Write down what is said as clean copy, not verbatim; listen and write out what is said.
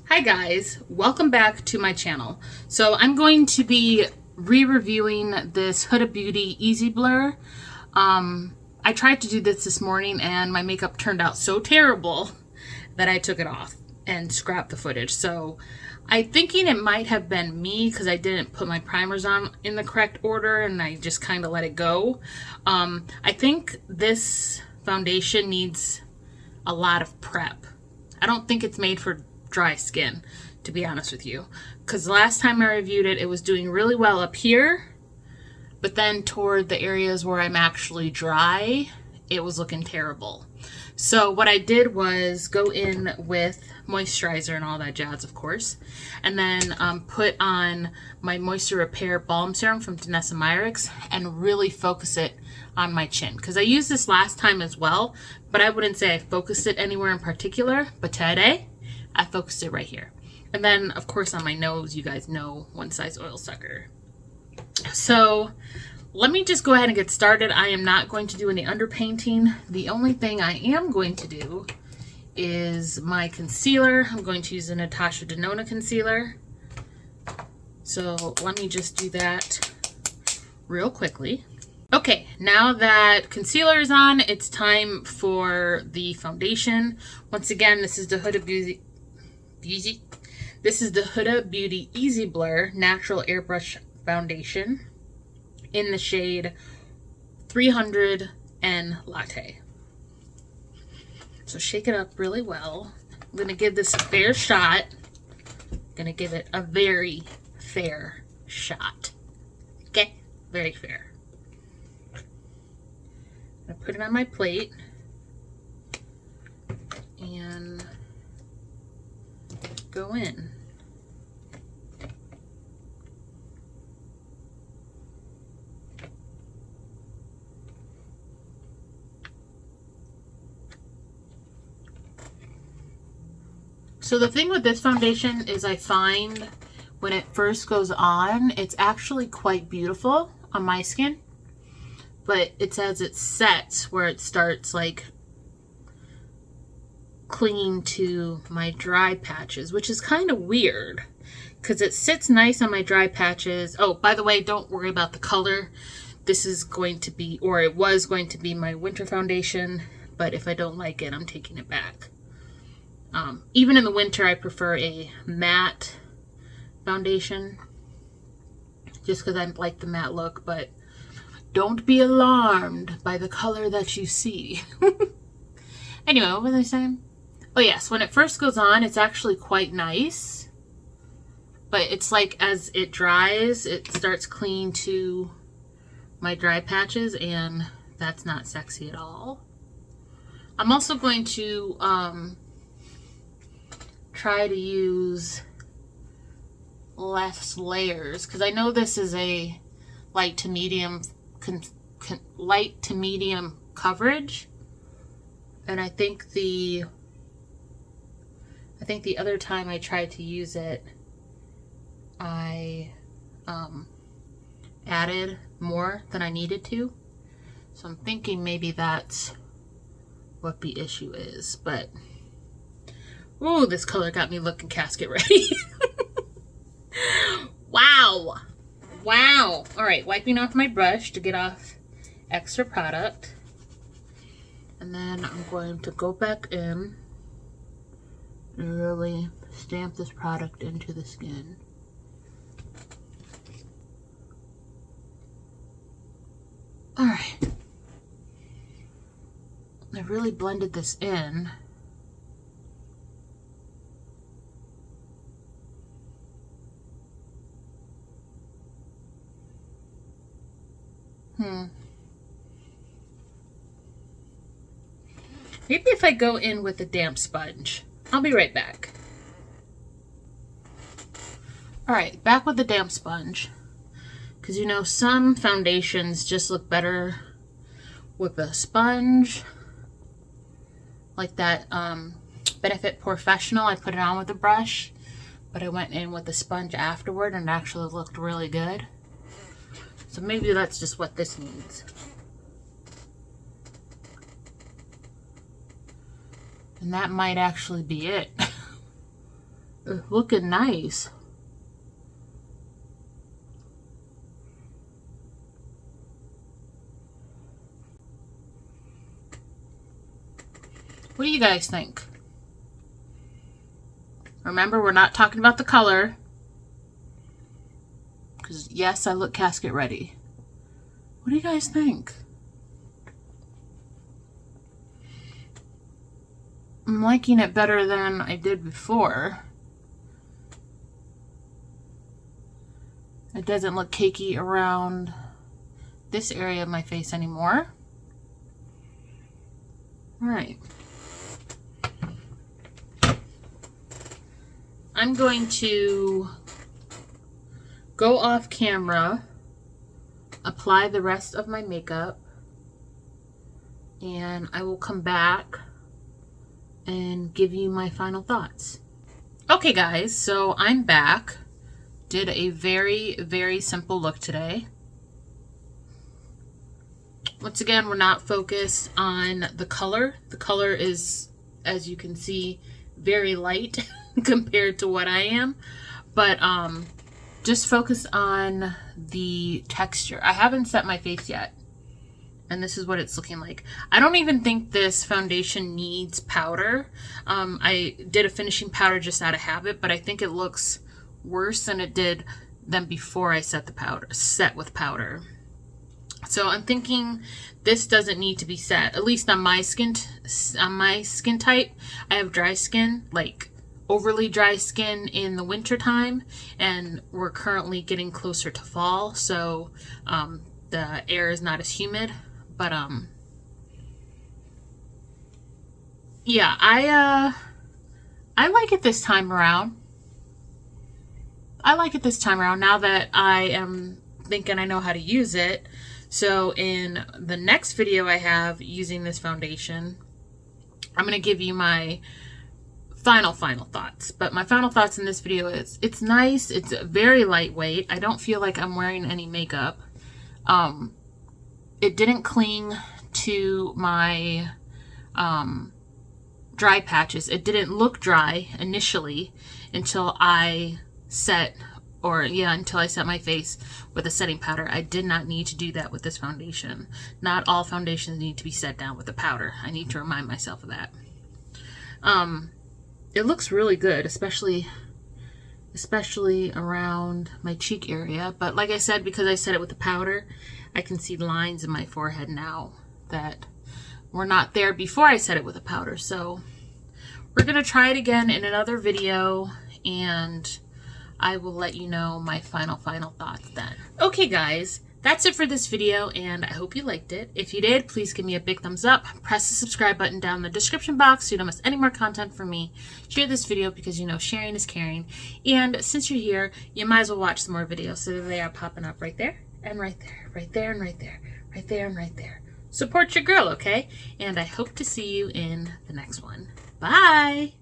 Hi guys, welcome back to my channel. So I'm going to be re-reviewing this Huda Beauty Easy Blur. I tried to do this morning and my makeup turned out so terrible that I took it off and scrapped the footage. So I'm thinking it might have been me because I didn't put my primers on in the correct order and I just kind of let it go. I think this foundation needs a lot of prep. I don't think it's made for dry skin, to be honest with you, because last time I reviewed it, it was doing really well up here, but then toward the areas where I'm actually dry, it was looking terrible. So what I did was go in with moisturizer and all that jazz, of course, and then put on my Moisture Repair Balm Serum from Danessa Myricks and really focus it on my chin, because I used this last time as well, but I wouldn't say I focused it anywhere in particular, but today I focused it right here. And then, of course, on my nose, you guys know, one size oil sucker. So let me just go ahead and get started. I am not going to do any underpainting. The only thing I am going to do is my concealer. I'm going to use a Natasha Denona concealer. So let me just do that real quickly. Okay, now that concealer is on, it's time for the foundation. Once again, this is the Huda Beauty. This is the Huda Beauty Easy Blur Natural Airbrush Foundation in the shade 300 and Latte. So shake it up really well. I'm going to give this a fair shot. I'm going to give it a very fair shot. Okay? Very fair. I'm going to put it on my plate and go in. So the thing with this foundation is I find when it first goes on, it's actually quite beautiful on my skin, but it's as it sets where it starts like clinging to my dry patches, which is kind of weird because it sits nice on my dry patches. Oh, by the way, don't worry about the color. This is going to be, or it was going to be, my winter foundation, but if I don't like it, I'm taking it back. Even in the winter, I prefer a matte foundation just because I like the matte look, but don't be alarmed by the color that you see. Anyway, what was I saying? Oh yes, when it first goes on, it's actually quite nice, but it's like as it dries, it starts clinging to my dry patches, and that's not sexy at all. I'm also going to try to use less layers, because I know this is a light to medium coverage, and I think the other time I tried to use it, I added more than I needed to. So I'm thinking maybe that's what the issue is. But, oh, this color got me looking casket ready. Wow. Wow. All right, wiping off my brush to get off extra product. And then I'm going to go back in and really stamp this product into the skin. Alright. I really blended this in. Maybe if I go in with a damp sponge. I'll be right back. Alright, back with the damp sponge. Because you know, some foundations just look better with a sponge. Like that Benefit Professional, I put it on with a brush, but I went in with a sponge afterward and it actually looked really good. So maybe that's just what this needs. And that might actually be it. looking nice. What do you guys think? Remember, we're not talking about the color. Because, yes, I look casket ready. What do you guys think? I'm liking it better than I did before. It doesn't look cakey around this area of my face anymore. All right. I'm going to go off camera, apply the rest of my makeup, and I will come back and give you my final thoughts. Okay guys, so I'm back. Did a very, very simple look today. Once again, we're not focused on the color. The color is, as you can see, very light compared to what I am. But just focus on the texture. I haven't set my face yet. And this is what it's looking like. I don't even think this foundation needs powder. I did a finishing powder just out of habit, but I think it looks worse than it did than before I set with powder. So I'm thinking this doesn't need to be set, at least on my skin type. I have dry skin, like overly dry skin in the winter time, and we're currently getting closer to fall, so the air is not as humid. But yeah, I like it this time around. I like it this time around now that I am thinking I know how to use it. So in the next video I have using this foundation, I'm going to give you my final thoughts. But my final thoughts in this video is it's nice. It's very lightweight. I don't feel like I'm wearing any makeup. It didn't cling to my dry patches. It didn't look dry initially until I set my face with a setting powder. I did not need to do that with this foundation. Not all foundations need to be set down with a powder. I need to remind myself of that. It looks really good, especially around my cheek area. But like I said, because I set it with the powder, I can see lines in my forehead now that were not there before I set it with a powder. So we're going to try it again in another video, and I will let you know my final thoughts then. Okay guys, that's it for this video, and I hope you liked it. If you did, please give me a big thumbs up. Press the subscribe button down in the description box so you don't miss any more content from me. Share this video because you know sharing is caring. And since you're here, you might as well watch some more videos. So they are popping up right there, and right there, right there, and right there, right there, and right there. Support your girl, okay? And I hope to see you in the next one. Bye!